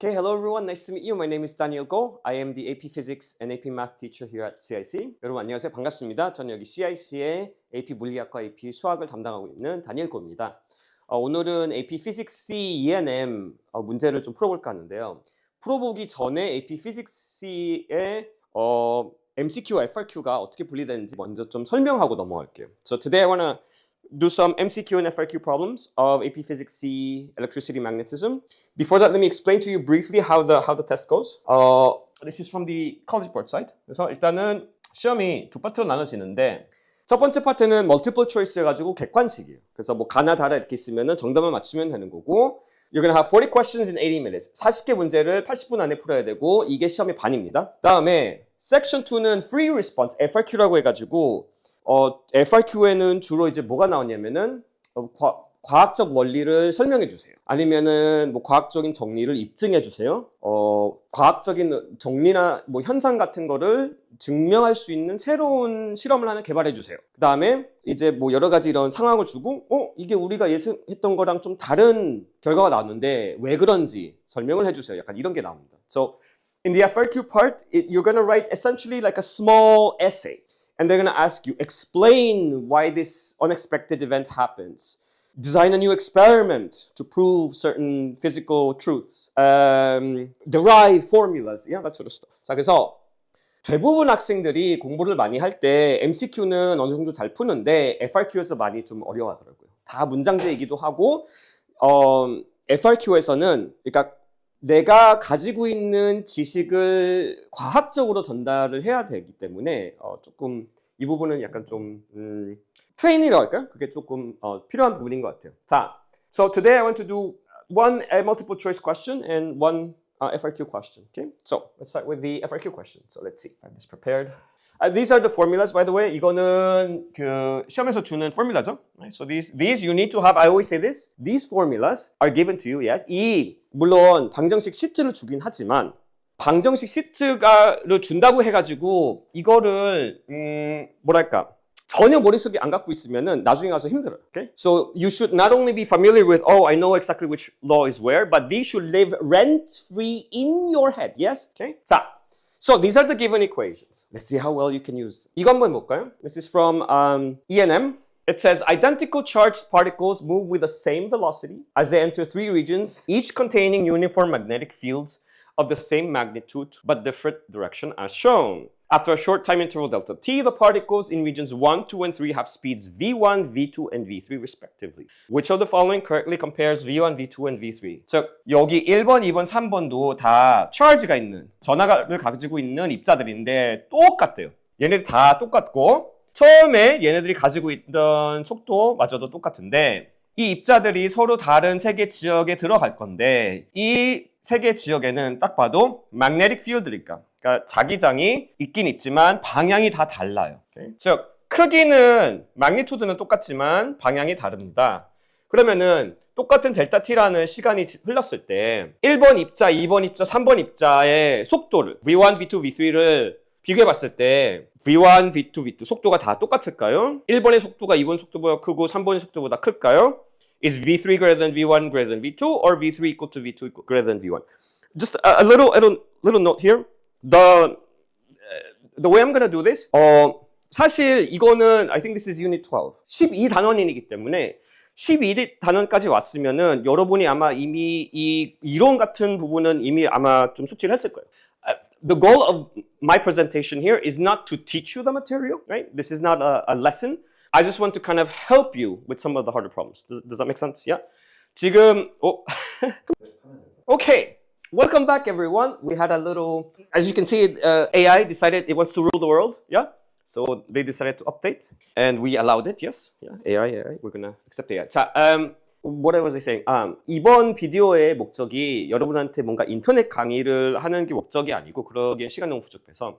Okay, hello everyone. Nice to meet you. My name is Daniel Go. I am the AP Physics and AP Math teacher here at CIC. 여러분 안녕하세요. 반갑습니다. 저는 여기 CIC의 AP 물리학과 AP 수학을 담당하고 있는 다니엘 고입니다. 오늘은 AP Physics C E&M 문제를 좀 풀어볼까 하는데요. 풀어보기 전에 AP Physics C의 MCQ와 FRQ가 어떻게 분리되는지 먼저 좀 설명하고 넘어갈게요. So today I want to do some MCQ and FRQ problems of AP Physics C electricity magnetism. Before that, let me explain to you briefly how the test goes. This is from the College Board site. 그래서 일단은 시험이 두 파트로 나눠지는데 첫 번째 파트는 multiple choice 해가지고 객관식이에요. 그래서 뭐 가나 다라 이렇게 있으면은 정답을 맞추면 되는 거고 You're gonna have 40 questions in 80 minutes. 40개 문제를 80분 안에 풀어야 되고 이게 시험의 반입니다. 다음에 Section 2는 free response, FRQ라고 해가지고 FRQ에는 주로 이제 뭐가 나오냐면은 과학적 원리를 설명해 주세요. 아니면은 뭐 과학적인 정리를 입증해 주세요. 과학적인 정리나 뭐 현상 같은 거를 증명할 수 있는 새로운 실험을 하나 개발해 주세요. 그 다음에 이제 뭐 여러 가지 이런 상황을 주고 이게 우리가 예상했던 거랑 좀 다른 결과가 나왔는데 왜 그런지 설명을 해 주세요. 약간 이런 게 나옵니다. So in the FRQ part, you're gonna write essentially like a small essay. And they're going to ask you, explain why this unexpected event happens. Design a new experiment to prove certain physical truths. Derive formulas. Yeah, that sort of stuff. 자, 그래서 대부분 학생들이 공부를 많이 할 때 MCQ는 어느 정도 잘 푸는데 FRQ에서 많이 좀 어려워하더라고요. 다 문장제이기도 하고 FRQ에서는 그러니까 내가 가지고 있는 지식을 과학적으로 전달을 해야 되기 때문에 조금 이 부분은 약간 좀 트레이닝이라고 할까요? 그게 조금 필요한 부분인 것 같아요. 자, so today I want to do one multiple choice question and one FRQ question. Okay, so let's start with the FRQ question. So let's see. I have this prepared. These are the formulas, by the way. 이거는 그 시험에서 주는 포뮬라죠. Right? So these you need to have. I always say this. These formulas are given to you. Yes. 물론 방정식 시트를 주긴 하지만 방정식 시트를 준다고 해가지고 이거를 뭐랄까 전혀 머릿속에 안 갖고 있으면은 나중에 가서 힘들어요. Okay? So you should not only be familiar with I know exactly which law is where, but these should live rent-free in your head. Yes? Okay? 자. So these are the given equations. Let's see how well you can use them. 이거 한번 볼까요? This is from E&M. It says identical charged particles move with the same velocity as they enter three regions, each containing uniform magnetic fields of the same magnitude but different direction as shown. After a short time interval delta t, the particles in regions 1, 2, and 3 have speeds v1, v2, and v3 respectively. Which of the following correctly compares v1, v2, and v3? 즉, 여기 1번, 2번, 3번도 다 charge가 있는, 전하를 가지고 있는 입자들인데 똑같대요. 얘네들 다 똑같고 처음에 얘네들이 가지고 있던 속도마저도 똑같은데 이 입자들이 서로 다른 세계 지역에 들어갈 건데 이 세계 지역에는 딱 봐도 magnetic field니까 그러니까 자기장이 있긴 있지만 방향이 다 달라요. Okay? 즉 크기는 마그니튜드는 똑같지만 방향이 다릅니다. 그러면은 똑같은 델타 t라는 시간이 흘렀을 때 1번 입자, 2번 입자, 3번 입자의 속도를 V1, V2, V3를 비교해 봤을 때 V1, V2, V2 속도가 다 똑같을까요? 1번의 속도가 2번 속도보다 크고 3번의 속도보다 클까요? Is V3 greater than V1 greater than V2 or V3 equal to V2 greater than V1? Just a little note here. The way I'm gonna do this, 사실 이거는 I think this is unit 12. 12단원이기 때문에 12단원까지 왔으면은 여러분이 아마 이미 이 이론 같은 부분은 이미 아마 좀 숙지를 했을 거예요. The goal of my presentation here is not to teach you the material, right? This is not a lesson. I just want to kind of help you with some of the harder problems. Does that make sense? Yeah? 지금, Okay. Welcome back, everyone. We had a little, as you can see, AI decided it wants to rule the world. Yeah? So they decided to update and we allowed it. Yes? Yeah. AI. We're gonna accept AI. 자, what was I saying? 이번 비디오의 목적이 여러분한테 뭔가 인터넷 강의를 하는 게 목적이 아니고 그러기엔 시간 너무 부족해서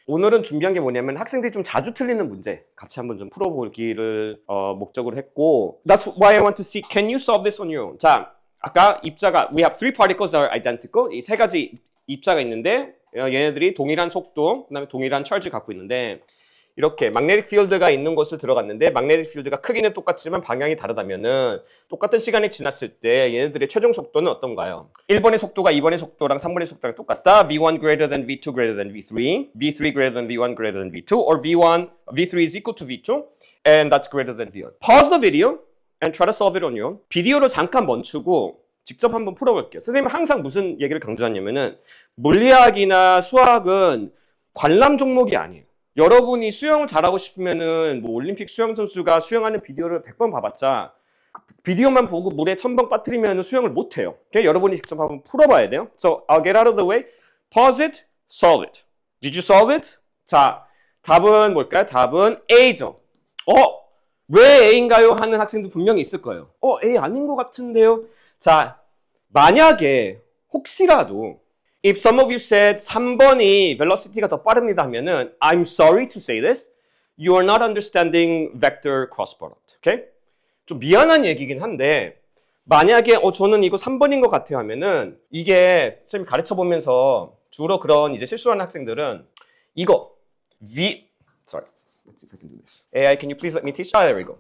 오늘은 준비한 게 뭐냐면 학생들이 좀 자주 틀리는 문제 같이 한번 좀 풀어보기를 목적으로 했고 That's why I want to see, can you solve this on your own? 자, 아까 입자가 we have three particles that are identical. 이 세 가지 입자가 있는데 얘네들이 동일한 속도, 그다음에 동일한 charge를 갖고 있는데 이렇게 magnetic field가 있는 곳을 들어갔는데 magnetic field가 크기는 똑같지만 방향이 다르다면은 똑같은 시간이 지났을 때 얘네들의 최종 속도는 어떤가요? 1번의 속도가 2번의 속도랑 3번의 속도랑 똑같다. V1 greater than V2 greater than V3, V3 greater than V1 greater than V2, or V3 is equal to V2, and that's greater than V1. Pause the video and try to solve it on your own. 비디오로 잠깐 멈추고 직접 한번 풀어볼게요. 선생님은 항상 무슨 얘기를 강조하냐면은 물리학이나 수학은 관람 종목이 아니에요. 여러분이 수영을 잘하고 싶으면은 뭐 올림픽 수영 선수가 수영하는 비디오를 100번 봐봤자 비디오만 보고 물에 1000번 빠뜨리면 수영을 못해요. okay? 여러분이 직접 한번 풀어봐야 돼요. So I'll get out of the way. Pause it, solve it. Did you solve it? 자, 답은 뭘까요? 답은 A죠. 왜 A인가요? 하는 학생도 분명히 있을 거예요. A 아닌 것 같은데요? 자, 만약에 혹시라도 If some of you said 3번이 velocity가 더 빠릅니다 하면은 I'm sorry to say this, you are not understanding vector cross product. Okay? 좀 미안한 얘기긴 한데 만약에 저는 이거 3번인 것 같아요 하면은 이게 선생님이 가르쳐 보면서 주로 그런 이제 실수하는 학생들은 이거 sorry, let's see if I can do this. AI, can you please let me teach? There we go.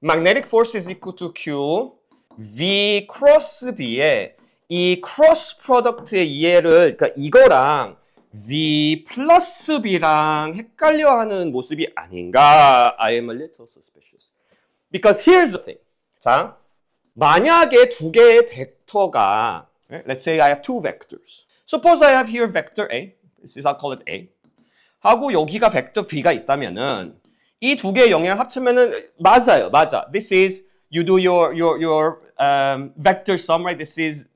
Magnetic force is equal to Q V cross B에 이 크로스 프로덕트의 이해를 그러니까 이거랑 V 플러스 B랑 헷갈려하는 모습이 아닌가? I am a little suspicious. Because here's the thing. 자, 만약에 두 개의 벡터가 let's say I have two vectors. Suppose I have here vector A. This is I'll call it A. 하고 여기가 벡터 B가 있다면은 이 두 개의 영향을 합치면은 맞아요. This is you do your vector sum, right? This is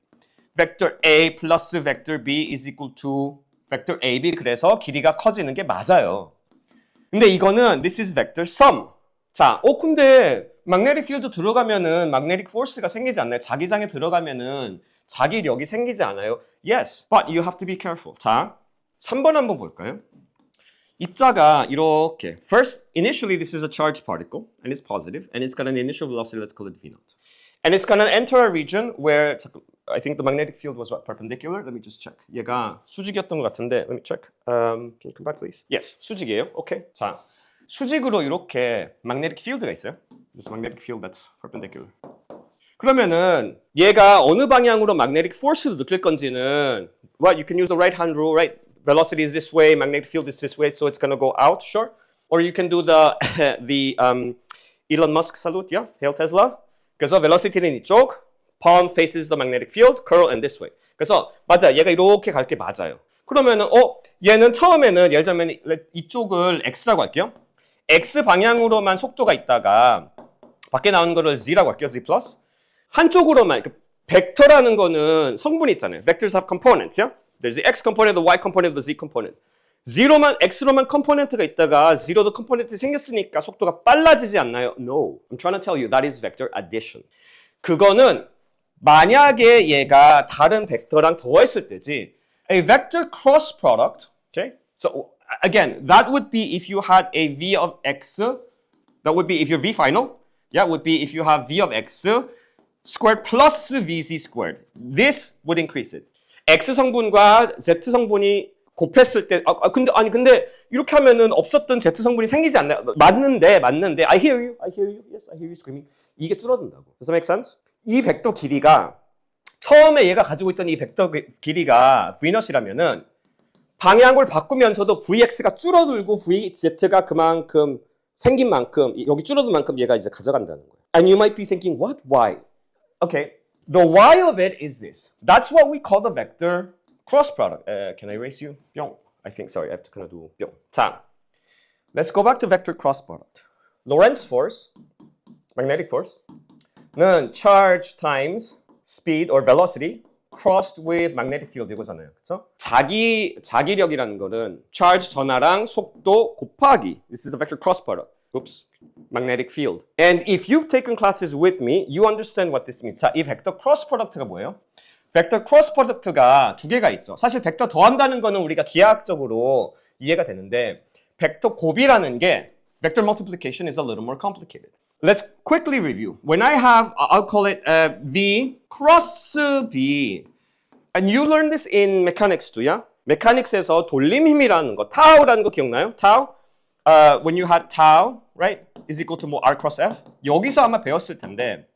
vector A plus vector B is equal to vector AB. 그래서 길이가 커지는 게 맞아요. 근데 이거는 this is vector sum. 자, 근데 magnetic field 들어가면은 magnetic force가 생기지 않나요? 자기장에 들어가면은 자기력이 생기지 않아요? Yes, but you have to be careful. 자, 3번 한번 볼까요? 입자가 이렇게 first, initially this is a charged particle and it's positive and it's got an initial velocity, let's call it V0. And it's gonna enter a region where I think the magnetic field was what, perpendicular? Let me just check. 얘가 수직이었던 것 같은데, let me check. Can you come back, please? Yes, 수직이에요. Okay. 자, 수직으로 이렇게 magnetic field가 있어요. There's a magnetic field that's perpendicular. 그러면은 얘가 어느 방향으로 magnetic force를 느낄 건지는, well, you can use the right-hand rule, right? Velocity is this way, magnetic field is this way, so it's gonna go out, sure. Or you can do the Elon Musk salute, yeah? Hail Tesla. 그래서 velocity는 이쪽, palm faces the magnetic field, curl and this way. 그래서 맞아, 얘가 이렇게 갈 게 맞아요. 그러면은 얘는 처음에는 예를 들면 이쪽을 x라고 할게요. x 방향으로만 속도가 있다가 밖에 나오는 거를 z라고 할게요. z 플러스. 한쪽으로만 벡터라는 거는 성분이 있잖아요. Vectors have components, yeah? There's the x component, the y component, the z component. x로만 컴포넌트가 있다가 zero도 컴포넌트 생겼으니까 속도가 빨라지지 않나요? No. I'm trying to tell you that is vector addition. 그거는 만약에 얘가 다른 벡터랑 더했을 때지. A vector cross product, okay? So again, that would be if you had a v of x. That would be if your v final. Yeah, would be if you have v of x squared plus vz squared. This would increase it. x 성분과 z 성분이 곱했을 때 근데 이렇게 하면은 없었던 z 성분이 생기지 않나요? 맞는데 I hear you. Yes, I hear you screaming. 이게 줄어든다고. Does that make sense? 이 벡터 길이가 처음에 얘가 가지고 있던 이 벡터 길이가 vnot이라면은 방향을 바꾸면서도 vx가 줄어들고 vz가 그만큼 생긴 만큼 여기 줄어든 만큼 얘가 이제 가져간다는 거예요. And you might be thinking, what? Why? Okay, the why of it is this. That's what we call the vector cross product. Can I erase you? 뿅. I think, sorry, I have to kind of do 뿅. 자, let's go back to vector cross product. Lorentz force, magnetic force는 charge times speed or velocity crossed with magnetic field 이거잖아요. 그렇죠? 자기력이라는 거는 charge 전하랑 속도 곱하기. This is a vector cross product. Oops. Magnetic field. And if you've taken classes with me, you understand what this means. 자, 이 vector cross product가 뭐예요? 벡터 크로스 프로덕트가 두 개가 있죠. 사실 벡터 더한다는 거는 우리가 기하학적으로 이해가 되는데 벡터 곱이라는 게 vector multiplication is a little more complicated. Let's quickly review. When I have, I'll call it V cross B. And you learned this in mechanics too, yeah? mechanics에서 돌림 힘이라는 거, 타우라는 거 기억나요? 타우? when you had tau, right, is equal to 뭐 r cross f. 여기서 아마 배웠을 텐데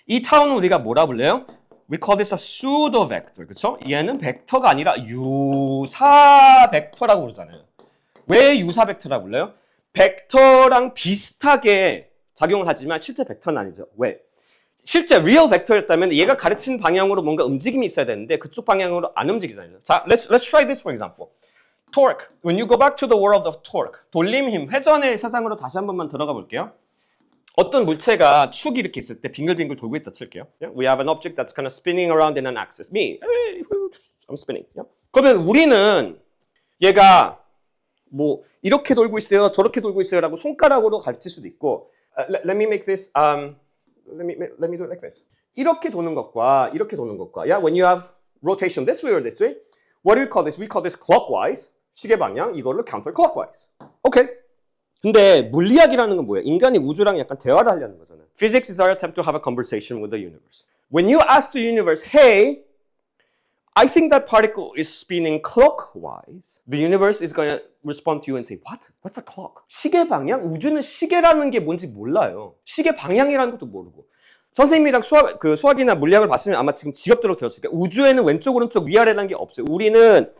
이 타우는 우리가 뭐라 불러요? We call this a pseudo vector, 그렇죠? 얘는 벡터가 아니라 유사 벡터라고 부르잖아요. 왜 유사 벡터라고 불러요? 벡터랑 비슷하게 작용을 하지만 실제 벡터는 아니죠. 왜? 실제 real 벡터였다면 얘가 가르치는 방향으로 뭔가 움직임이 있어야 되는데 그쪽 방향으로 안 움직이잖아요. 자, let's try this for example. Torque. When you go back to the world of torque. 돌림 힘, 회전의 세상으로 다시 한 번만 들어가 볼게요. 어떤 물체가 축이 이렇게 있을 때 빙글빙글 돌고 있다 칠게요. We have an object that's kind of spinning around in an axis. Me, I'm spinning. 그러면 우리는 얘가 뭐 이렇게 돌고 있어요, 저렇게 돌고 있어요라고 손가락으로 가르칠 수도 있고, let me make this, let me do it like this. 이렇게 도는 것과 이렇게 도는 것과, yeah, when you have rotation this way or this way, what do we call this? We call this clockwise. 시계 방향, 이걸로 counterclockwise. 오케이. 근데 물리학이라는 건 뭐예요? 인간이 우주랑 약간 대화를 하려는 거잖아요. Physics is our attempt to have a conversation with the universe. When you ask the universe, hey, I think that particle is spinning clockwise, the universe is going to respond to you and say, what? What's a clock? 시계 방향? 우주는 시계라는 게 뭔지 몰라요. 시계 방향이라는 것도 모르고. 선생님이랑 수학이나 물리학을 봤으면 아마 지금 지겹도록 들었을 거예요. 우주에는 왼쪽, 오른쪽, 위아래라는 게 없어요. 우리는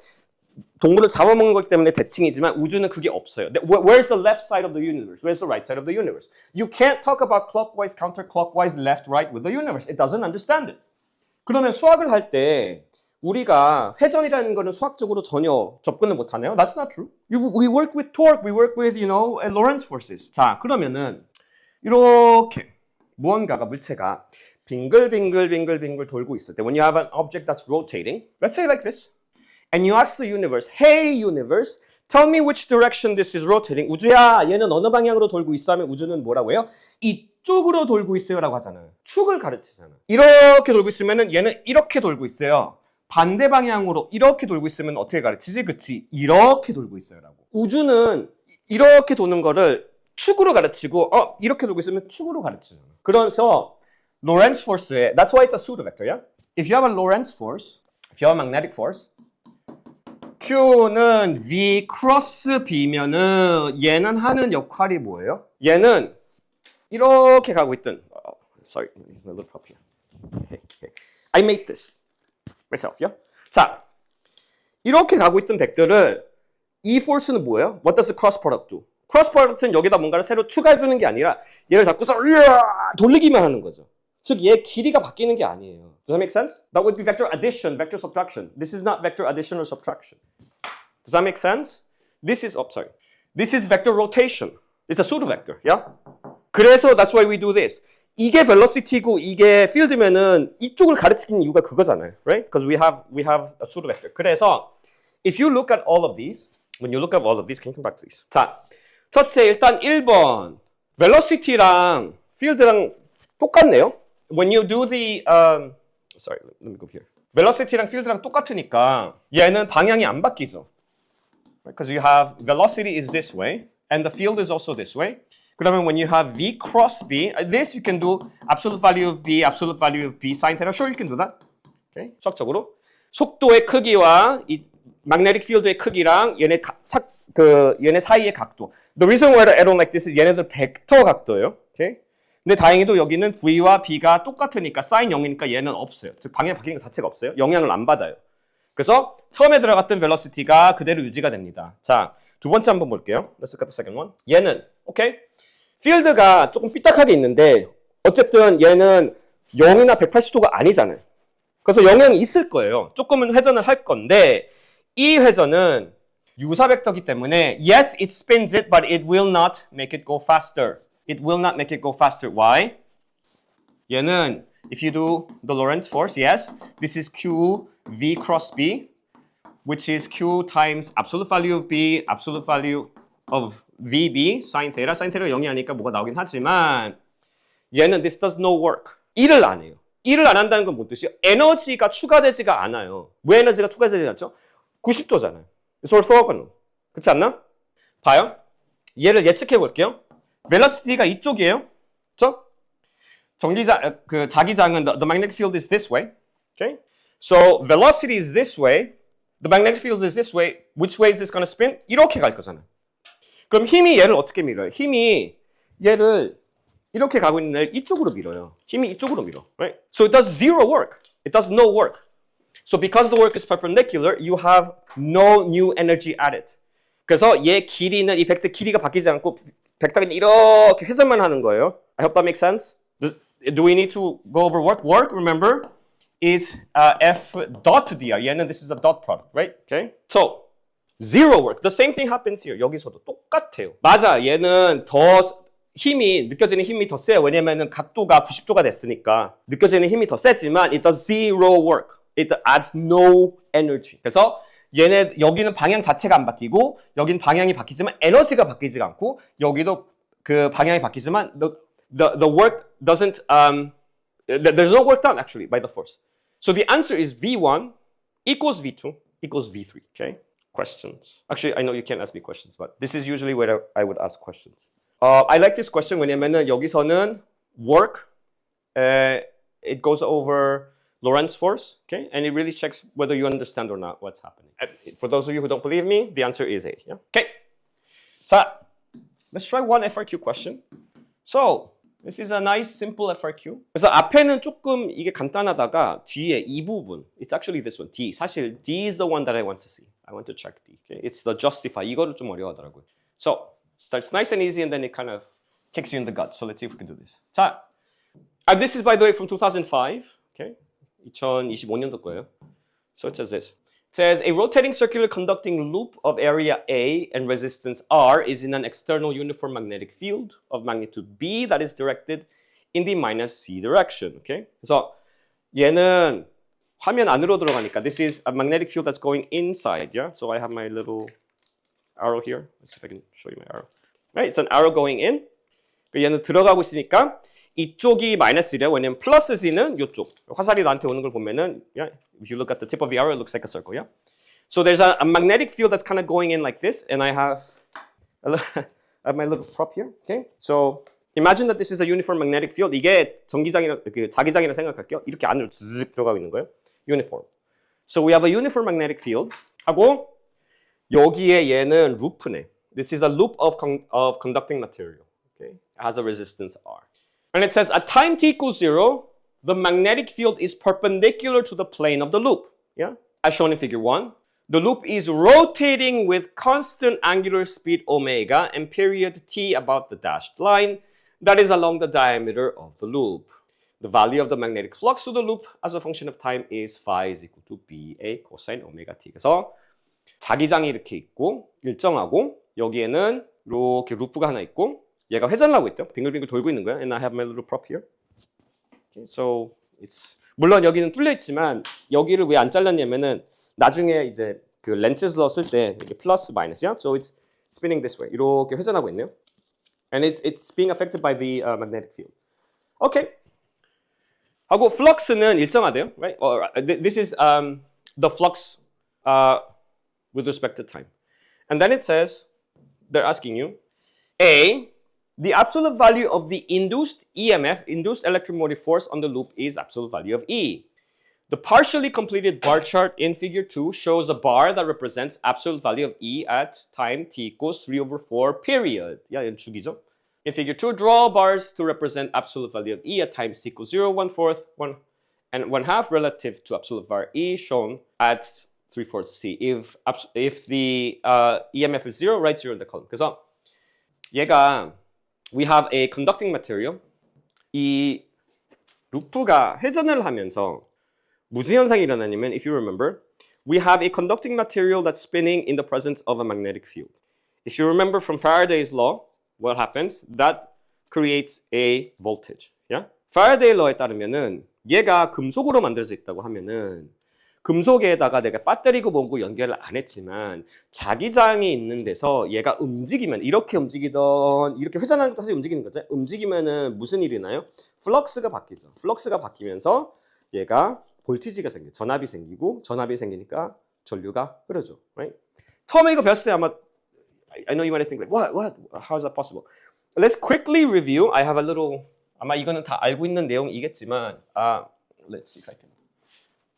동물을 잡아먹는 거기 때문에 대칭이지만 우주는 그게 없어요. Where's the left side of the universe? Where's the right side of the universe? You can't talk about clockwise, counterclockwise, left, right with the universe. It doesn't understand it. 그러면 수학을 할 때 우리가 회전이라는 거는 수학적으로 전혀 접근을 못하네요. That's not true. We work with torque, we work with, Lorentz forces. 자, 그러면은 이렇게 무언가가 물체가 빙글빙글 돌고 있을 때, when you have an object that's rotating, let's say like this. And you ask the universe, hey universe, tell me which direction this is rotating. 우주야, 얘는 어느 방향으로 돌고 있어? 하면 우주는 뭐라고 해요? 이쪽으로 돌고 있어요 라고 하잖아요. 축을 가르치잖아요. 이렇게 돌고 있으면 얘는 이렇게 돌고 있어요. 반대 방향으로 이렇게 돌고 있으면 어떻게 가르치지? 그치? 이렇게 돌고 있어요 라고. 우주는 이렇게 도는 거를 축으로 가르치고 이렇게 돌고 있으면 축으로 가르치잖아요. 그래서 Lorentz force에, that's why it's a pseudo vector, yeah? If you have a Lorentz force, if you have a magnetic force, Q는 V 크로스 B면은 얘는 하는 역할이 뭐예요? 얘는 이렇게 가고 있던, sorry, it's a little prop here. I made this myself, yeah? 자, 이렇게 가고 있던 벡터를 이 force는 뭐예요? What does the cross product do? 크로스 프로덕트는 여기다 뭔가를 새로 추가해주는 게 아니라 얘를 자꾸서 돌리기만 하는 거죠. 즉 얘의 길이가 바뀌는 게 아니에요. Does that make sense? That would be vector addition, vector subtraction. This is not vector addition or subtraction. Does that make sense? This is, This is vector rotation. It's a pseudo vector, yeah? 그래서 that's why we do this. 이게 velocity고 이게 field면은 이쪽을 가르치는 이유가 그거잖아요, right? Because we have a pseudo vector. 그래서 if you look at all of these, when you look at all of these, can you come back please? 자, 첫째 일단 1번 velocity랑 field랑 똑같네요. When you do the sorry, let me go here. velocity랑 field랑 똑같으니까 얘는 방향이 안 바뀌죠. Because you have velocity is this way and the field is also this way. 그러면 when you have V cross B, this you can do absolute value of B, absolute value of B, sin theta. Sure, you can do that. Okay, 수학적으로 속도의 크기와 이 magnetic field의 크기랑 얘네 얘네 사이의 각도. The reason why I don't like this is 얘네들 벡터 각도예요. Okay? 근데 다행히도 여기는 V와 B가 똑같으니까 sin 0이니까 얘는 없어요. 즉 방향 바뀌는 것 자체가 없어요. 영향을 안 받아요. 그래서 처음에 들어갔던 velocity가 그대로 유지가 됩니다. 자, 두 번째 한번 볼게요. Let's look at the second one. 얘는 오케이? 필드가 조금 삐딱하게 있는데 어쨌든 얘는 0이나 180도가 아니잖아요. 그래서 영향이 있을 거예요. 조금은 회전을 할 건데 이 회전은 유사 벡터이기 때문에 yes, it spins it, but it will not make it go faster. It will not make it go faster. Why? 얘는 if you do the Lorentz force, yes, this is Q V cross B, which is Q times absolute value of B, absolute value of VB, sin theta. sin theta가 0이 아니니까 뭐가 나오긴 하지만 얘는 this does no work. 일을 안 해요. 일을 안 한다는 건 뭔 뜻이에요? 에너지가 추가되지가 않아요. 왜 에너지가 추가되지 않죠? 90도잖아요. It's orthogonal. 그렇지 않나? 봐요. 얘를 예측해 볼게요. velocity가 이쪽이에요. 그렇죠? 자기장은 the magnetic field is this way. Okay? So velocity is this way. The magnetic field is this way. Which way is this going to spin? 이렇게 갈 거잖아요. 그럼 힘이 얘를 어떻게 밀어요? 힘이 얘를 이렇게 가고 있는 애를 이쪽으로 밀어요. 힘이 이쪽으로 밀어. Right? So it does zero work. It does no work. So because the work is perpendicular, you have no new energy added. 그래서 얘 길이는 이 벡터 길이가 바뀌지 않고 벡터는 이렇게 회전만 하는 거예요. I hope that makes sense. Do we need to go over work? Work, remember, is F dot dr. 얘는 this is a dot product, right? Okay. So zero work. The same thing happens here. 여기서도 똑같아요. 맞아. 얘는 더 느껴지는 힘이 더 세요. 왜냐면은 각도가 90도가 됐으니까 느껴지는 힘이 더 세지만 it does zero work. It adds no energy. 그래서 여기는 방향 자체가 안 바뀌고 여기는 방향이 바뀌지만 에너지가 바뀌지가 않고 여기도 그 방향이 바뀌지만 the work doesn't there's no work done actually by the force. So the answer is V1 equals V2 equals V3. Okay? Questions. Actually, I know you can't ask me questions, but this is usually where I would ask questions. I like this question 왜냐면은 여기서는 work it goes over Lorentz force, okay? And it really checks whether you understand or not what's happening. For those of you who don't believe me, the answer is A. Yeah? Okay. 자, let's try one FRQ question. So, this is a nice, simple FRQ. 그래서 앞에는 조금 이게 간단하다가 뒤에 이 부분, it's actually this one, D. 사실 D is the one that I want to see. I want to check D. Okay? It's the justify. 이거를 좀 어려워하더라고요. So, it starts nice and easy and then it kind of kicks you in the gut. So, let's see if we can do this. 자, this is by the way from 2005. Okay? 2025년도 거예요. So it says this. It says a rotating circular conducting loop of area A and resistance R is in an external uniform magnetic field of magnitude B that is directed in the minus C direction. Okay? 그래서 얘는 화면 안으로 들어가니까 this is a magnetic field that's going inside. Yeah? So I have my little arrow here. Let's see if I can show you my arrow. Right? It's an arrow going in. 얘는 들어가고 있으니까 이쪽이 마이너스래요. 왜냐면 플러스 C는 이쪽. 화살이 나한테 오는 걸 보면은 yeah, if you look at the tip of the arrow, it looks like a circle. Yeah. So there's a magnetic field that's kind of going in like this, and I have my little prop here. Okay. So imagine that this is a uniform magnetic field. 이게 전기장이나 자기장이라 생각할게요. 이렇게 안으로 zzz 들어가고 있는 거예요. Uniform. So we have a uniform magnetic field. 하고 여기에 얘는 루프네. This is a loop of conducting material. Okay. It has a resistance R. And it says at time t equals 0, the magnetic field is perpendicular to the plane of the loop. Yeah? As shown in figure 1. The loop is rotating with constant angular speed omega and period t about the dashed line that is along the diameter of the loop. The value of the magnetic flux to the loop as a function of time is phi is equal to BA cosine omega t. 그래서 자기장이 이렇게 있고 일정하고 여기에는 이렇게 루프가 하나 있고 얘가 회전을 하고 있대요. 빙글빙글 돌고 있는 거야. And I have my little prop here. Okay, so it's 물론 여기는 뚫려 있지만 여기를 왜 안 잘랐냐면은 나중에 이제 그 렌치슬러 쓸 때 이게 플러스 마이너스야. So it's spinning this way. 이렇게 회전하고 있네요. And it's being affected by the magnetic field. Okay. 하고 flux는 일정하대요. Right? This is the flux with respect to time. And then it says they're asking you A, the absolute value of the induced EMF, induced electromotive force on the loop is absolute value of E. The partially completed bar chart in figure 2 shows a bar that represents absolute value of E at time t equals 3 over 4 period. 야, 이건 주기죠. In figure 2, draw bars to represent absolute value of E at time t equals 0, 1/4, 1 and 1/2 relative to absolute var E shown at 3/4 C. If the EMF is 0, write 0 in the column. 그래서 얘가 we have a conducting material. 이 루프가 회전을 하면서 무슨 현상이 일어나냐면 if you remember, we have a conducting material that's spinning in the presence of a magnetic field. If you remember from Faraday's law, what happens? That creates a voltage. Yeah? Faraday's law에 따르면은 얘가 금속으로 만들어져 있다고 하면은 금속에다가 내가 배터리고 뭐고 연결을 안 했지만 자기장이 있는 데서 얘가 움직이면 이렇게 움직이던 이렇게 회전하는 것도 사실 움직이는 거죠. 움직이면은 무슨 일이 나요? 플럭스가 바뀌죠. 플럭스가 바뀌면서 얘가 볼티지가 생겨. 전압이 생기고 전압이 생기니까 전류가 흐르죠. Right? 처음에 이거 배웠을 때 아마 I know you might think like what? How is that possible? Let's quickly review. I have a little 아마 이거는 다 알고 있는 내용이겠지만 let's see if I can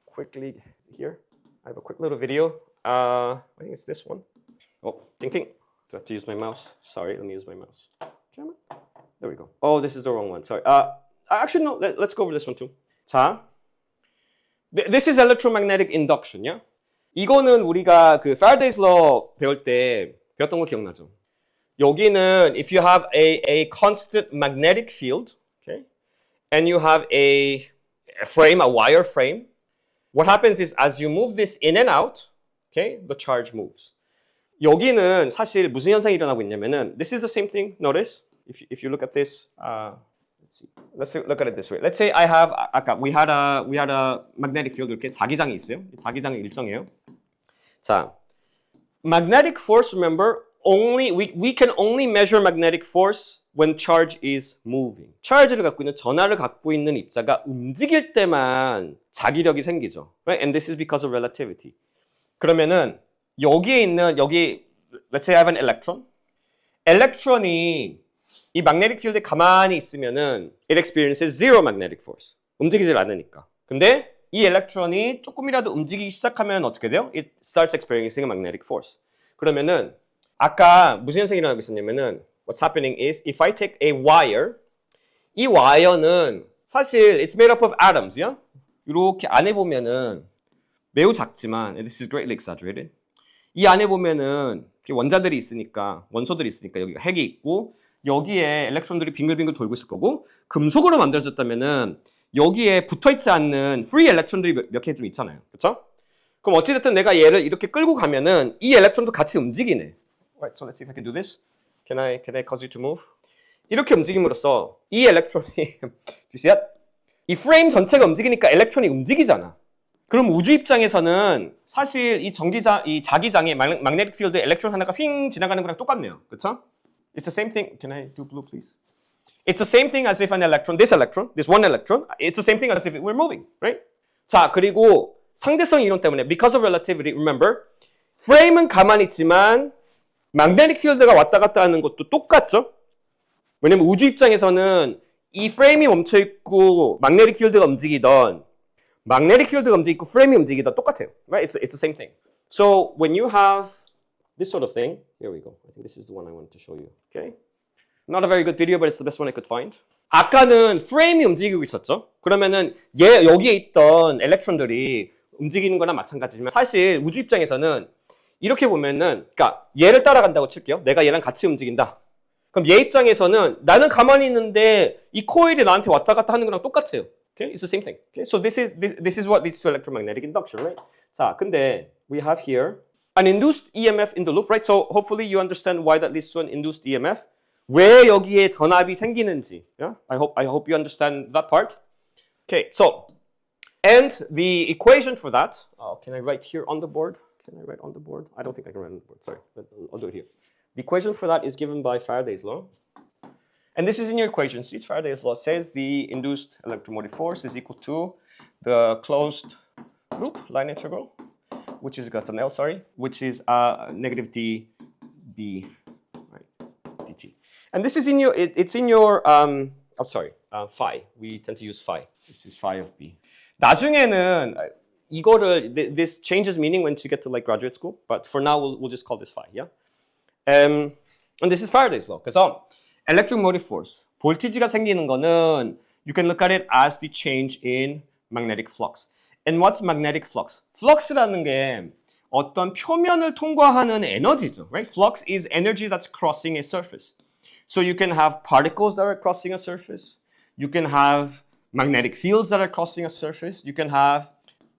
quickly here. I have a quick little video. I think it's this one. Oh, ting ting. Do I have to use my mouse? Sorry, let me use my mouse. Come on. There we go. Oh, this is the wrong one. Sorry. Actually, no. Let's go over this one too. 자, this is electromagnetic induction, yeah? 이거는 우리가 그 Faraday's law 배울 때 배웠던 거 기억나죠? 여기는 if you have a constant magnetic field, okay, and you have a frame, a wire frame, what happens is as you move this in and out, okay, the charge moves. 여기는 사실 무슨 현상이 일어나고 있냐면은 this is the same thing. Notice if you look at this. Let's look at it this way. Let's say I have 아까 we had a magnetic field 이렇게 자기장이 있어요. 자기장은 일정해요. 자, magnetic force remember only we can only measure magnetic force when charge is moving. charge를 갖고 있는 전하를 갖고 있는 입자가 움직일 때만 자기력이 생기죠. Right? And this is because of relativity. 그러면은 여기에 있는 let's say I have an electron. 엘렉트론이 이 magnetic field에 가만히 있으면은 it experiences zero magnetic force. 움직이질 않으니까. 근데 이 엘렉트론이 조금이라도 움직이기 시작하면 어떻게 돼요? It starts experiencing a magnetic force. 그러면은 아까 무슨 현상이 일어나고 있었냐면은 what's happening is if I take a wire, 이 와이어는 사실 it's made up of atoms, yeah? 이렇게 안에 보면은 매우 작지만 and this is greatly exaggerated. 이 안에 보면은 원자들이 있으니까 원소들이 있으니까 여기가 핵이 있고 여기에 엘렉트론들이 빙글빙글 돌고 있을 거고 금속으로 만들어졌다면은 여기에 붙어있지 않는 free 엘렉트론들이 몇 개 좀 있잖아요. 그렇죠? 그럼 어찌됐든 내가 얘를 이렇게 끌고 가면은 이 엘렉트론도 같이 움직이네. Right, so let's see if I can do this. Can I cause you to move? 이렇게 움직임으로써 이 엘렉트론이 do you see that? 이 프레임 전체가 움직이니까 엘렉트론이 움직이잖아. 그럼 우주 입장에서는 사실 이 자기장의 magnetic field 엘렉트론 하나가 휙 지나가는 거랑 똑같네요. 그렇죠? It's the same thing. Can I do blue, please? It's the same thing as if this one electron, it's the same thing as if it were moving, right? 자, 그리고 상대성 이론 때문에, because of relativity, remember, 프레임은 가만히 있지만 magnetic field가 왔다 갔다 하는 것도 똑같죠? 왜냐면 우주 입장에서는 이 프레임이 멈춰있고 magnetic field가 움직이던 magnetic field가 움직이고 프레임이 움직이던 똑같아요, right? It's the same thing. So when you have this sort of thing, here we go. I think this is the one I wanted to show you. Okay? Not a very good video, but it's the best one I could find. 아까는 프레임이 움직이고 있었죠? 그러면은 여기에 있던 엘렉트론들이 움직이는 거나 마찬가지지만 사실 우주 입장에서는 이렇게 보면은 그러니까 얘를 따라간다고 칠게요. 내가 얘랑 같이 움직인다. 그럼 얘 입장에서는 나는 가만히 있는데 이 코일이 나한테 왔다 갔다 하는 거랑 똑같아요. Okay? It's the same thing. Okay? So this is what leads to electromagnetic induction, right? 자, 근데 we have here an induced EMF in the loop, right? So hopefully you understand why that leads to an induced EMF. 왜 여기에 전압이 생기는지. Yeah? I hope you understand that part. Okay, so and the equation for that. Can I write here on the board? Can I write on the board? I don't think I can write on the board. Sorry, but I'll do it here. The equation for that is given by Faraday's law. And this is in your equation sheet. Faraday's law says the induced electromotive force is equal to the closed loop line integral, which is got an L, sorry, which is negative dB, right, dt. And this is in your, it's in your, phi. We tend to use phi. This is phi of B. 나중에는 이거를, this changes meaning once you get to like graduate school, but for now we'll just call this phi, yeah? And this is Faraday's law. 그래서 electromotive force, 볼티지가 생기는 거는 you can look at it as the change in magnetic flux. And what's magnetic flux? flux라는 게 어떤 표면을 통과하는 에너지죠, right? Flux is energy that's crossing a surface. So you can have particles that are crossing a surface. You can have magnetic fields that are crossing a surface. You can have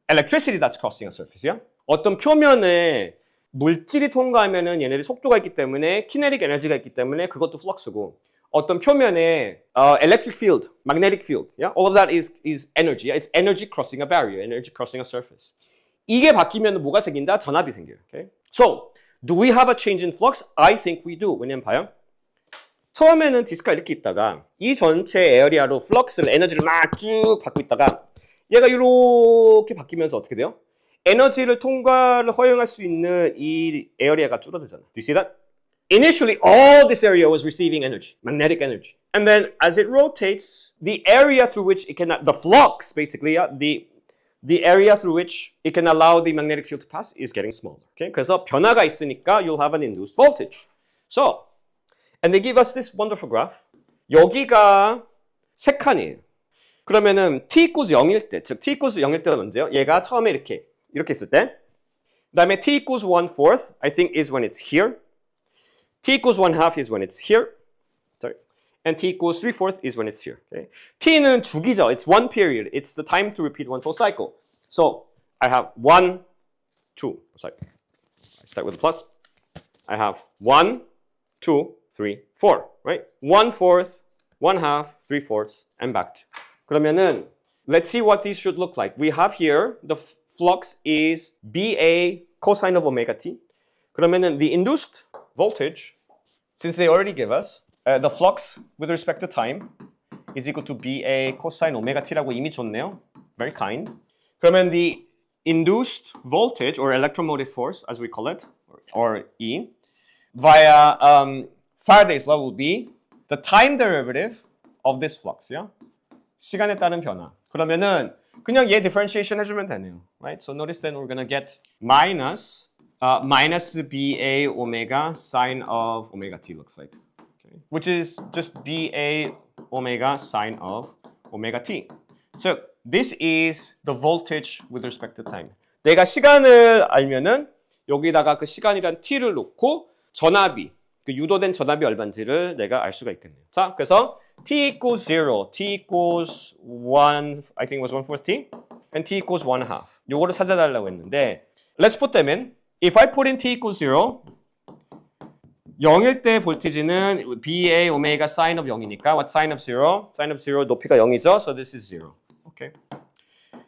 electricity that's crossing a surface, yeah? 어떤 표면에 물질이 통과하면은 얘네들이 속도가 있기 때문에 kinetic 에너지가 있기 때문에 그것도 flux고 어떤 표면에 electric field, magnetic field, yeah? All of that is energy. Yeah? It's energy crossing a barrier, energy crossing a surface. 이게 바뀌면 뭐가 생긴다? 전압이 생겨요. Okay? So, do we have a change in flux? I think we do. 왜냐면 봐요. 처음에는 디스크가 이렇게 있다가 이 전체 에어리아로 플럭스를, 에너지를 막 쭉 받고 있다가 얘가 이렇게 바뀌면서 어떻게 돼요? 에너지를 통과를 허용할 수 있는 이 에어리아가 줄어들잖아. Do you see that? Initially, all this area was receiving energy, magnetic energy. And then as it rotates, the area through which it can, the flux basically, the area through which it can allow the magnetic field to pass is getting smaller. Okay? 그래서 변화가 있으니까 you'll have an induced voltage. So, and they give us this wonderful graph. 여기가 세 칸이에요. 그러면은 t equals 0일 때, 즉 t equals 0일 때는 언제요? 얘가 처음에 이렇게 있을 때. 그 다음에 t equals 1/4, I think is when it's here. t equals 1/2 is when it's here. Sorry. And t equals 3/4 is when it's here. Okay? t는 주기죠. It's one period. It's the time to repeat one full cycle. So, I have 1, 2. Sorry. I start with a plus. I have 1, 2, 3, 4. Right? 1/4, 1/2, 3/4, and back to. 그러면은 let's see what these should look like. We have here the flux is BA cosine of omega t. 그러면은 the induced voltage, since they already give us the flux with respect to time is equal to BA cosine omega t라고 이미 줬네요. Very kind. 그러면 the induced voltage or electromotive force, as we call it, or E, via Faraday's law will be the time derivative of this flux. Yeah? 시간에 따른 변화. 그러면은 그냥 얘 differentiation 해주면 되네요. Right? So notice then we're gonna get minus BA omega sine of omega t looks like. Okay. Which is just BA omega sine of omega t. So this is the voltage with respect to time. 내가 시간을 알면은 여기다가 그 시간이란 t를 놓고 전압이, 그 유도된 전압이 얼마인지를 내가 알 수가 있겠네요. 자, 그래서 t equals 0, t equals 1, I think it was 1/4 t, and t equals 1/2. 요거를 찾아달라고 했는데 let's put them in. If I put in t equals 0, 0일 때 볼티지는 BA omega sine of 0이니까 what sine of 0? Sine of 0 높이가 0이죠. So this is 0. Okay.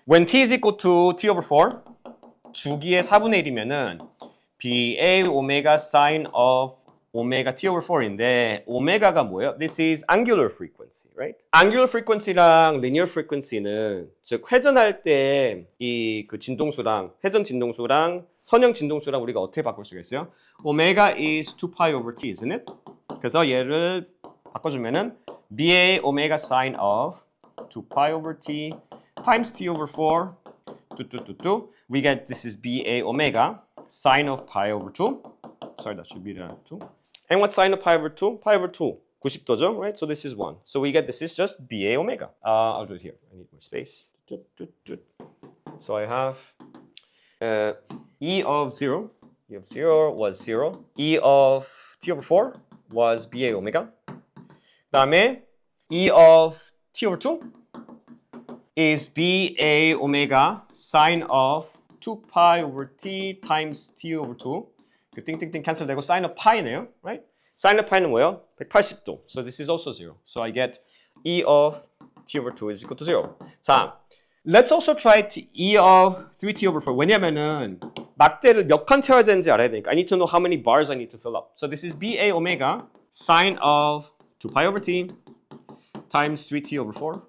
When t is equal to t over 4, 주기의 4분의 1이면은 BA omega sine of omega t over 4인데 오메가가 뭐예요? This is angular frequency, right? Angular frequency랑 linear frequency는 즉 회전할 때 이 그 진동수랑 회전 진동수랑 선형 진동수랑 우리가 어떻게 바꿀 수가 있어요? Omega is 2pi over t, isn't it? 그래서 얘를 바꿔주면은 BA omega sine of 2pi over t times t over 4 we get this is BA omega sine of pi over 2. Sorry, that should be the 2. And what's sine of pi over 2? Pi over 2. 90도죠, right? So this is 1. So we get this is just BA omega. I'll do it here. I need more space. So I have E of 0. E of 0 was 0. E of t over 4 was BA omega. 그다음에 E of t over 2 is BA omega sine of 2pi over t times t over 2. 그 띵띵띵 캔슬 되고 sine of pi네요, right? Sine of pi는 뭐예요? 180도. So this is also 0. So I get E of t over 2 is equal to 0. 자, let's also try E of 3t over 4. 왜냐면은 막대를 몇 칸 채워야 되는지 알아야 되니까. I need to know how many bars I need to fill up. So this is BA omega sine of 2pi over t times 3t over 4.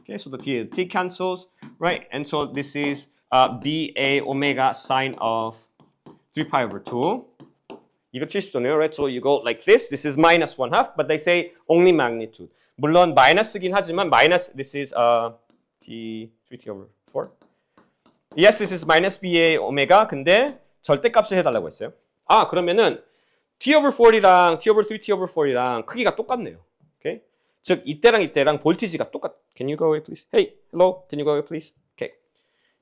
Okay, so the t cancels, right? And so this is BA omega sine of 3pi over 2. 270도네요, right? So you go like this. This is minus 1/2, but they say only magnitude. 물론 마이너스긴 하지만 마이너스 this is 3t over 4. Yes, this is minus BA omega. 근데 절대값을 해달라고 했어요. 아, 그러면은 t over 4이랑 t over 3t over 4이랑 크기가 똑같네요. Okay? 즉 이때랑 볼티지가 똑같. Can you go away, please? Hey, hello. Can you go away, please? Okay.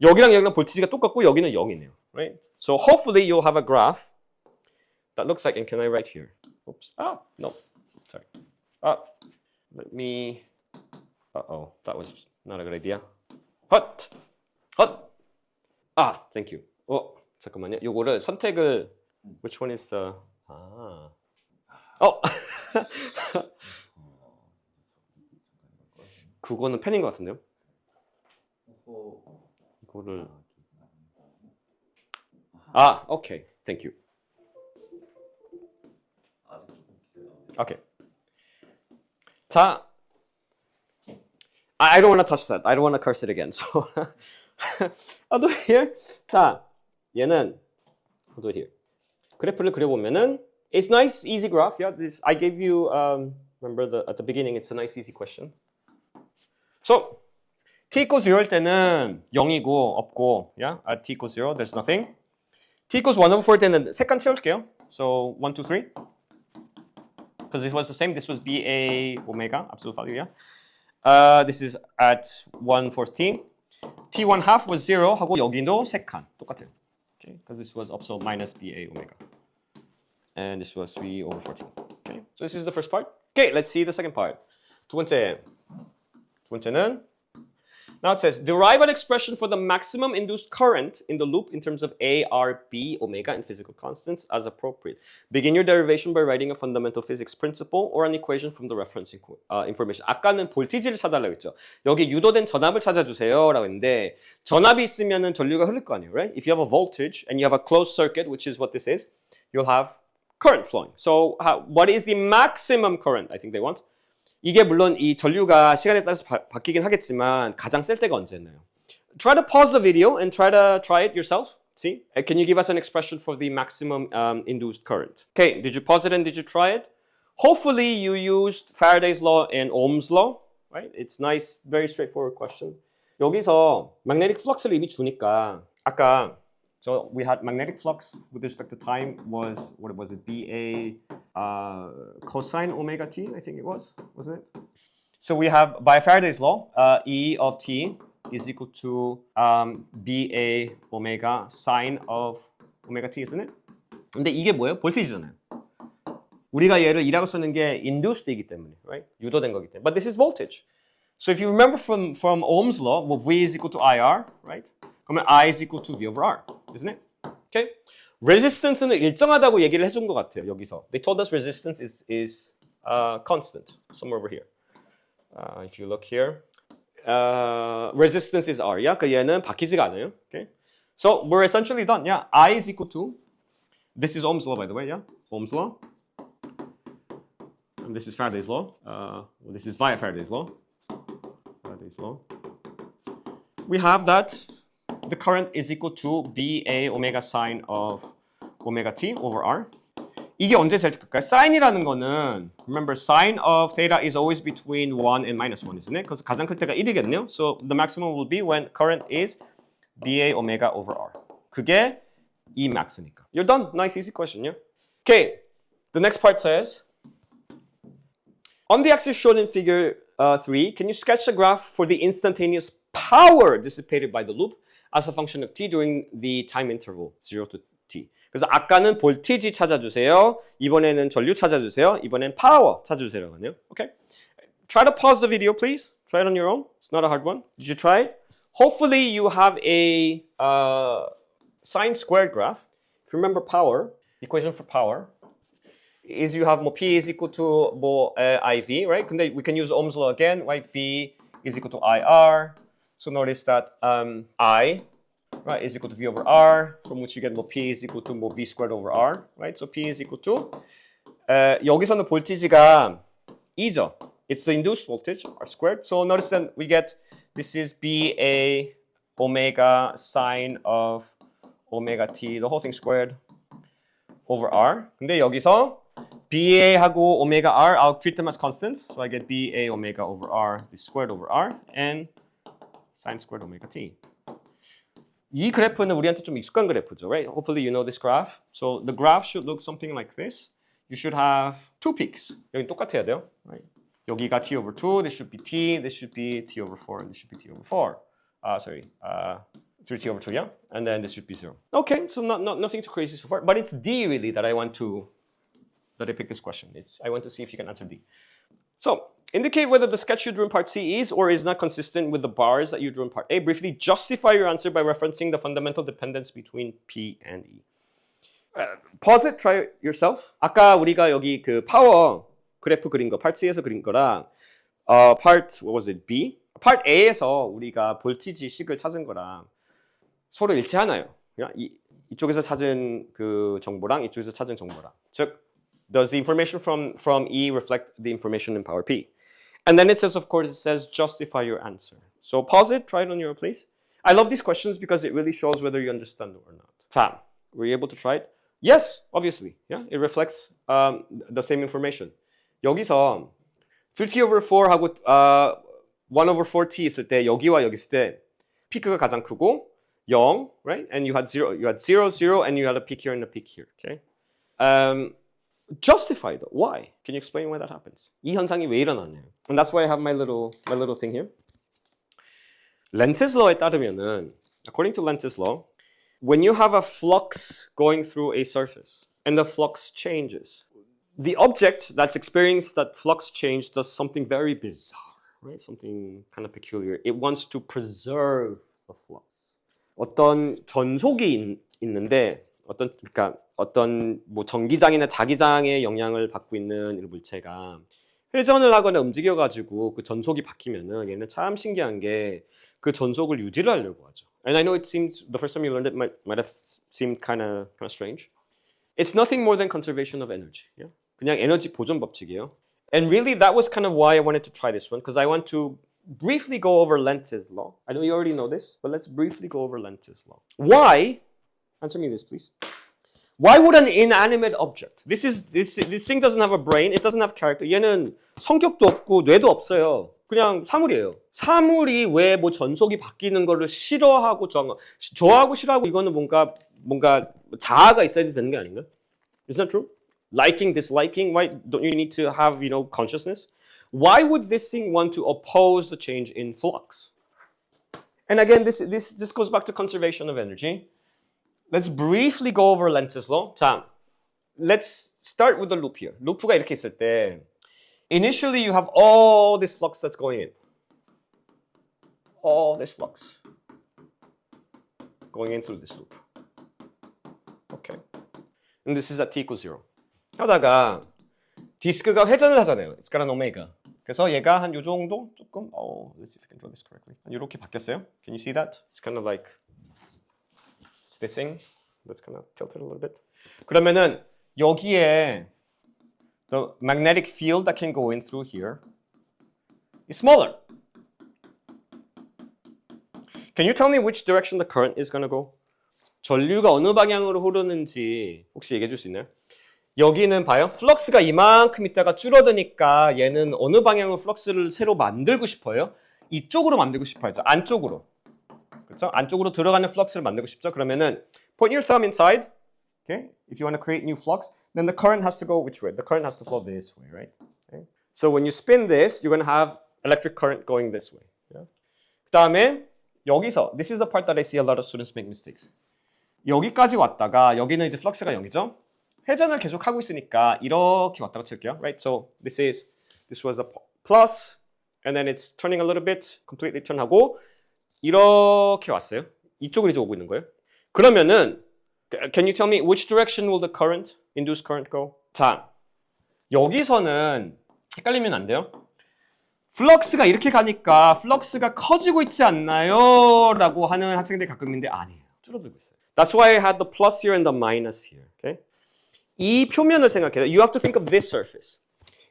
여기랑 볼티지가 똑같고 여기는 0이네요, right? So hopefully you'll have a graph that looks like, and can I write here? Oops. Ah, no. Sorry. Let me. Uh-oh, that was not a good idea. 헛. Ah, thank you. 잠깐만요. 요거를 선택을. Which one is the? 그거는 펜인 것 같은데요? 이거를. Okay. Thank you. Okay. 자, I don't want to touch that. I don't want to curse it again. So, I'll do it here. 자, 얘는 I'll do it here. 그래프를 그려보면은 it's nice, easy graph. Yeah, this I gave you. Remember at the beginning, it's a nice, easy question. So, t equals 0일 때는 0이고 없고, yeah. At t equals 0, there's nothing. t equals 1 over 4일 때는 세 칸 채울게요. So 1, 2, 3. because it was the same. This was BA omega, absolute value, yeah. This is at 1/4 t. t1 half was 0 하고 여기도 3칸 똑같아요. Okay, because this was also minus BA omega. And this was 3/14. Okay, so this is the first part. Okay, let's see the second part. 두 번째는 now it says derive an expression for the maximum induced current in the loop in terms of A, R, B, omega and physical constants as appropriate. Begin your derivation by writing a fundamental physics principle or an equation from the reference information. 아까는 볼티지를 찾아달라고 했죠. 여기 유도된 전압을 찾아주세요 라고 했는데 전압이 있으면은 전류가 흐를 거 아니에요, right? If you have a voltage and you have a closed circuit, which is what this is, you'll have current flowing. So what is the maximum current I think they want? 이게 물론 이 전류가 시간에 따라서 바뀌긴 하겠지만 가장 셀 때가 언제였나요? Try to pause the video and try it yourself. See? Can you give us an expression for the maximum induced current? Okay, did you pause it and did you try it? Hopefully you used Faraday's law and Ohm's law, right? It's nice, very straightforward question. 여기서 magnetic flux를 이미 주니까 아까 so we had magnetic flux with respect to time was, what was it, BA cosine omega t, I think it was, wasn't it? So we have, by Faraday's law, E of t is equal to BA omega sine of omega t, isn't it? 근데 이게 뭐예요? 볼티지잖아요. 우리가 얘를 E라고 쓰는 게 induced이기 때문에, right? 유도된 거기 때문에. But this is voltage. So if you remember from Ohm's law, well, V is equal to IR, right? 그러면 I is equal to V over R, isn't it? Okay? Resistance는 일정하다고 얘기를 해준 것 같아요, 여기서. They told us resistance is constant, somewhere over here. If you look here, resistance is R, yeah? 그 얘는 바뀌지가 않아요, okay? So we're essentially done, yeah? I is equal to, this is Ohm's law, by the way, yeah? Ohm's law. And this is Faraday's law. Well, this is via Faraday's law. Faraday's law. We have that the current is equal to BA omega sine of omega t over R. 이게 언제 제일 클까요? sine이라는 거는 remember sine of theta is always between 1 and minus 1, isn't it? 그래서 가장 클 때가 1이겠네요. So the maximum will be when current is BA omega over R. 그게 E max니까. You're done. Nice easy question, yeah? Okay. The next part says on the axis shown in figure 3, can you sketch a graph for the instantaneous power dissipated by the loop as a function of t during the time interval 0 to t. 그래서 아까는 볼티지 찾아주세요. 이번에는 전류 찾아주세요. 이번엔 파워 찾아주세요. Okay? Try to pause the video, please. Try it on your own. It's not a hard one. Did you try it? Hopefully you have a sine squared graph. If you remember power, the equation for power is you have P is equal to IV, right? 근데 we can use Ohm's law again, right? V is equal to IR. So notice that I, right, is equal to V over R, from which you get P is equal to V squared over R, right? So P is equal to 여기서는 볼티지가 E죠. It's the induced voltage, R squared. So notice that we get this is BA omega sine of omega t, the whole thing squared over R. 근데 여기서 BA하고 omega R, I'll treat them as constants. So I get BA omega over R, this squared over R, and sine squared omega t. 이 그래프는 우리한테 좀 익숙한 그래프죠, right? Hopefully you know this graph. So the graph should look something like this. You should have two peaks. 여기 똑같아야 돼요, right? 여기가 t over 2, this should be t, this should be t over 4, and this should be t over 4. 3t over 2, yeah? And then this should be 0. Okay, so nothing too crazy so far, but it's D really that I picked this question. I want to see if you can answer D. So, indicate whether the sketch you drew in part C is or is not consistent with the bars that you drew in part A. Briefly justify your answer by referencing the fundamental dependence between P and E. Pause it, try it yourself. 아까 우리가 여기 그 파워 그래프 그린 거, part C에서 그린 거랑 part what was it? B? part A에서 우리가 볼티지 식을 찾은 거랑 서로 일치하나요? 이쪽에서 찾은 그 정보랑 이쪽에서 찾은 정보랑. 즉 does the information from E reflect the information in power P? And then it says, of course, it says justify your answer. So pause it, try it on your own, please. I love these questions because it really shows whether you understand it or not. 자, were you able to try it? Yes, obviously. Yeah, it reflects the same information. 여기서 3t over 4하고 1 over 4t 있을 때 여기와 여기 있을 때 피크가 가장 크고 0, right? And you had 0, 0, and you had a peak here and a peak here. Okay. justify though. Why? Can you explain why that happens? 이 현상이 왜 일어나나요? And that's why I have my little thing here. Lenz's law에 따르면은, according to Lenz's law, when you have a flux going through a surface and the flux changes, the object that's experiencing that flux change does something very bizarre, right? Something kind of peculiar. It wants to preserve the flux. 어떤 전속이 있는데 어떤 뭐 전기장이나 자기장의 영향을 받고 있는 이 물체가 회전을 하거나 움직여가지고 그 전속이 바뀌면은 얘는 참 신기한 게 그 전속을 유지를 하려고 하죠. And I know it seems the first time you learned it might have seemed kind of strange. It's nothing more than conservation of energy. Yeah? 그냥 에너지 보존 법칙이에요. And really that was kind of why I wanted to try this one because I want to briefly go over Lenz's law. I know you already know this, but let's briefly go over Lenz's law. Why? Answer me this, please. Why would an inanimate object? This thing doesn't have a brain. It doesn't have character. 얘는 성격도 없고 뇌도 없어요. 그냥 사물이에요. 사물이 왜 뭐 전속이 바뀌는 거를 싫어하고 좋아하고 싫어하고 이거는 뭔가 자아가 있어야지 되는 게 아닌가? Isn't that true? Liking, disliking. Why don't you need to have consciousness? Why would this thing want to oppose the change in flux? And again, this goes back to conservation of energy. Let's briefly go over Lenz's law. 자, let's start with the loop here. 루프가 이렇게 있을 때 initially you have all this flux that's going in. All this flux going in through this loop. Okay. And this is at t equals 0. 하다가 디스크가 회전을 하잖아요. It's got an omega. 그래서 얘가 한 요 정도 조금 let's see if I can draw this correctly. 이렇게 바뀌었어요. Can you see that? It's kind of like it's this thing. Let's kind of tilt it a little bit. 그러면은 여기에 the magnetic field that can go in through here is smaller. Can you tell me which direction the current is going to go? 전류가 어느 방향으로 흐르는지 혹시 얘기해 줄 수 있나요? 여기는 봐요. 플럭스가 이만큼 있다가 줄어드니까 얘는 어느 방향으로 플럭스를 새로 만들고 싶어요? 이쪽으로 만들고 싶어야죠. 안쪽으로. 그렇죠? 안쪽으로 들어가는 플럭스를 만들고 싶죠? 그러면은 put your thumb inside. Okay? If you want to create new flux, then the current has to go which way? The current has to flow this way, right? Okay? So when you spin this, you're going to have electric current going this way. Yeah? 그다음에 여기서 this is the part that I see a lot of students make mistakes. 여기까지 왔다가 여기는 이제 플럭스가 0이죠? 회전을 계속 하고 있으니까 이렇게 왔다고 칠게요. Right? So this was a plus and then it's turning a little bit, completely turn하고 이렇게 왔어요. 이쪽으로 이제 오고 있는 거예요. 그러면은 can you tell me which direction will the current, induced current go? 자, 여기서는 헷갈리면 안 돼요. 플럭스가 이렇게 가니까 플럭스가 커지고 있지 않나요? 라고 하는 학생들이 가끔 있는데 아니에요. 줄어들고 있어요. That's why I had the plus here and the minus here. Okay? 이 표면을 생각해요. You have to think of this surface.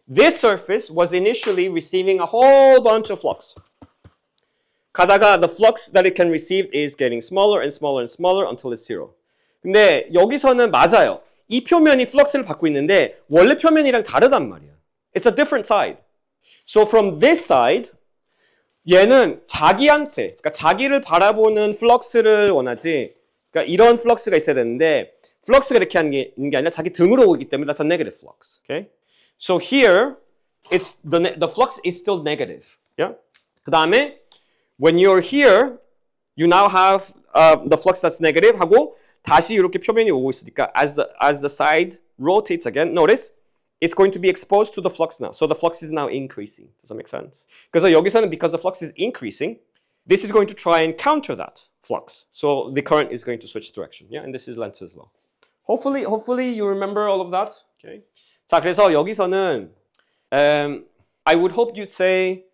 This surface was initially receiving a whole bunch of flux. 가다가 the flux that it can receive is getting smaller and smaller and smaller until it's zero. 근데 여기서는 맞아요. 이 표면이 플럭스를 받고 있는데 원래 표면이랑 다르단 말이야. It's a different side. So from this side, 얘는 자기한테, 그러니까 자기를 바라보는 플럭스를 원하지. 그러니까 이런 플럭스가 있어야 되는데 플럭스가 이렇게 하는 게 아니라 자기 등으로 오기 때문에 that's a negative flux. Okay? So here, it's the flux is still negative. Yeah? 그 다음에 when you're here, you now have the flux that's negative 하고 다시 이렇게 표면이 오고 있으니까 as the side rotates again, notice it's going to be exposed to the flux now. So the flux is now increasing. Does that make sense? 그래서 여기서는 because the flux is increasing, this is going to try and counter that flux. So the current is going to switch direction. Yeah, and this is Lenz's law. Hopefully you remember all of that. Okay. 자, 그래서 여기서는 I would hope you'd say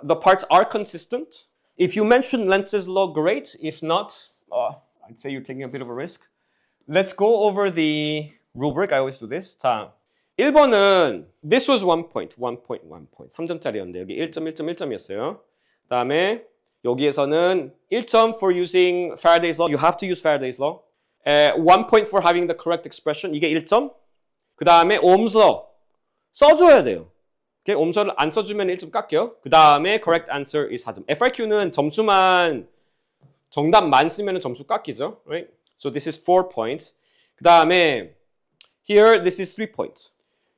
the parts are consistent. If you mention Lenz's law, great. If not, I'd say you're taking a bit of a risk. Let's go over the rubric. I always do this. 자, 1번은 this was 1 point. 3점짜리였는데 여기 1점, 1점, 1점이었어요. 그 다음에 여기에서는 1점 for using Faraday's law. You have to use Faraday's law. 1 point for having the correct expression. 이게 1점. 그 다음에 옴서 써줘야 돼요. Okay? 옴서를 안 써주면 1점 깎여. 그 다음에 correct answer is 4점. FRQ는 점수만 정답만 쓰면 점수 깎이죠. Right? So this is 4 points. 그 다음에 here this is 3 points.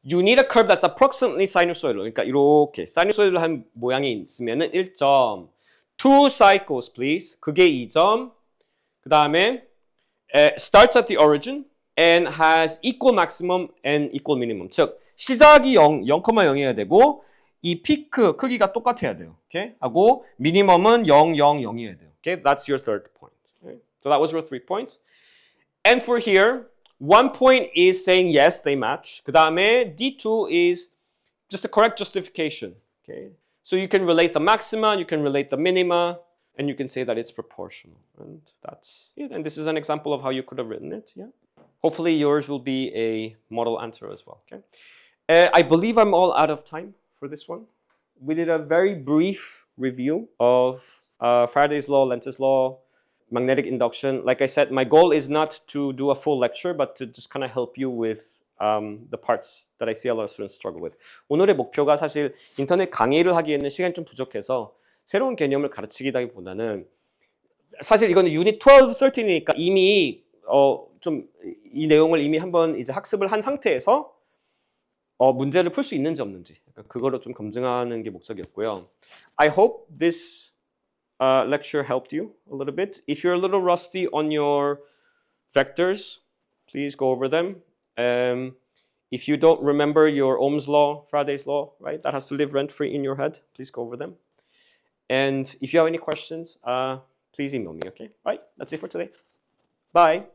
you need a curve that's approximately sinusoidal. 그러니까 이렇게 sinusoidal한 모양이 있으면은 1점. 2 cycles, please. 그게 2점. 그 다음에 starts at the origin and has equal maximum and equal minimum. 즉 시작이 0,0이어야 되고 이 피크 크기가 똑같아야 돼요. Okay? 하고 미니멈은 0, 0, 0이어야 돼요. Okay? That's your third point. Okay? So that was your 3 points. And for here, 1 point is saying yes, they match. 그 다음에 D2 is just a correct justification. Okay? So you can relate the maxima, you can relate the minima, and you can say that it's proportional. And that's it. And this is an example of how you could have written it. Yeah. Hopefully yours will be a model answer as well. Okay. I believe I'm all out of time for this one. We did a very brief review of Faraday's law, Lenz's law, magnetic induction. Like I said, my goal is not to do a full lecture, but to just kind of help you with the parts that I see a lot of students struggle with. 오늘의 목표가 사실 인터넷 강의를 하기에는 시간이 좀 부족해서 새로운 개념을 가르치기보다는 사실 이거는 유닛 12, 13이니까 이미 좀 이 내용을 이미 한번 이제 학습을 한 상태에서 문제를 풀 수 있는지 없는지 그거를 좀 검증하는 게 목적이었고요. I hope this lecture helped you a little bit. If you're a little rusty on your vectors, please go over them. If you don't remember your Ohm's law, Faraday's law, right, that has to live rent-free in your head, please go over them. And if you have any questions, please email me, okay? All right, that's it for today. Bye.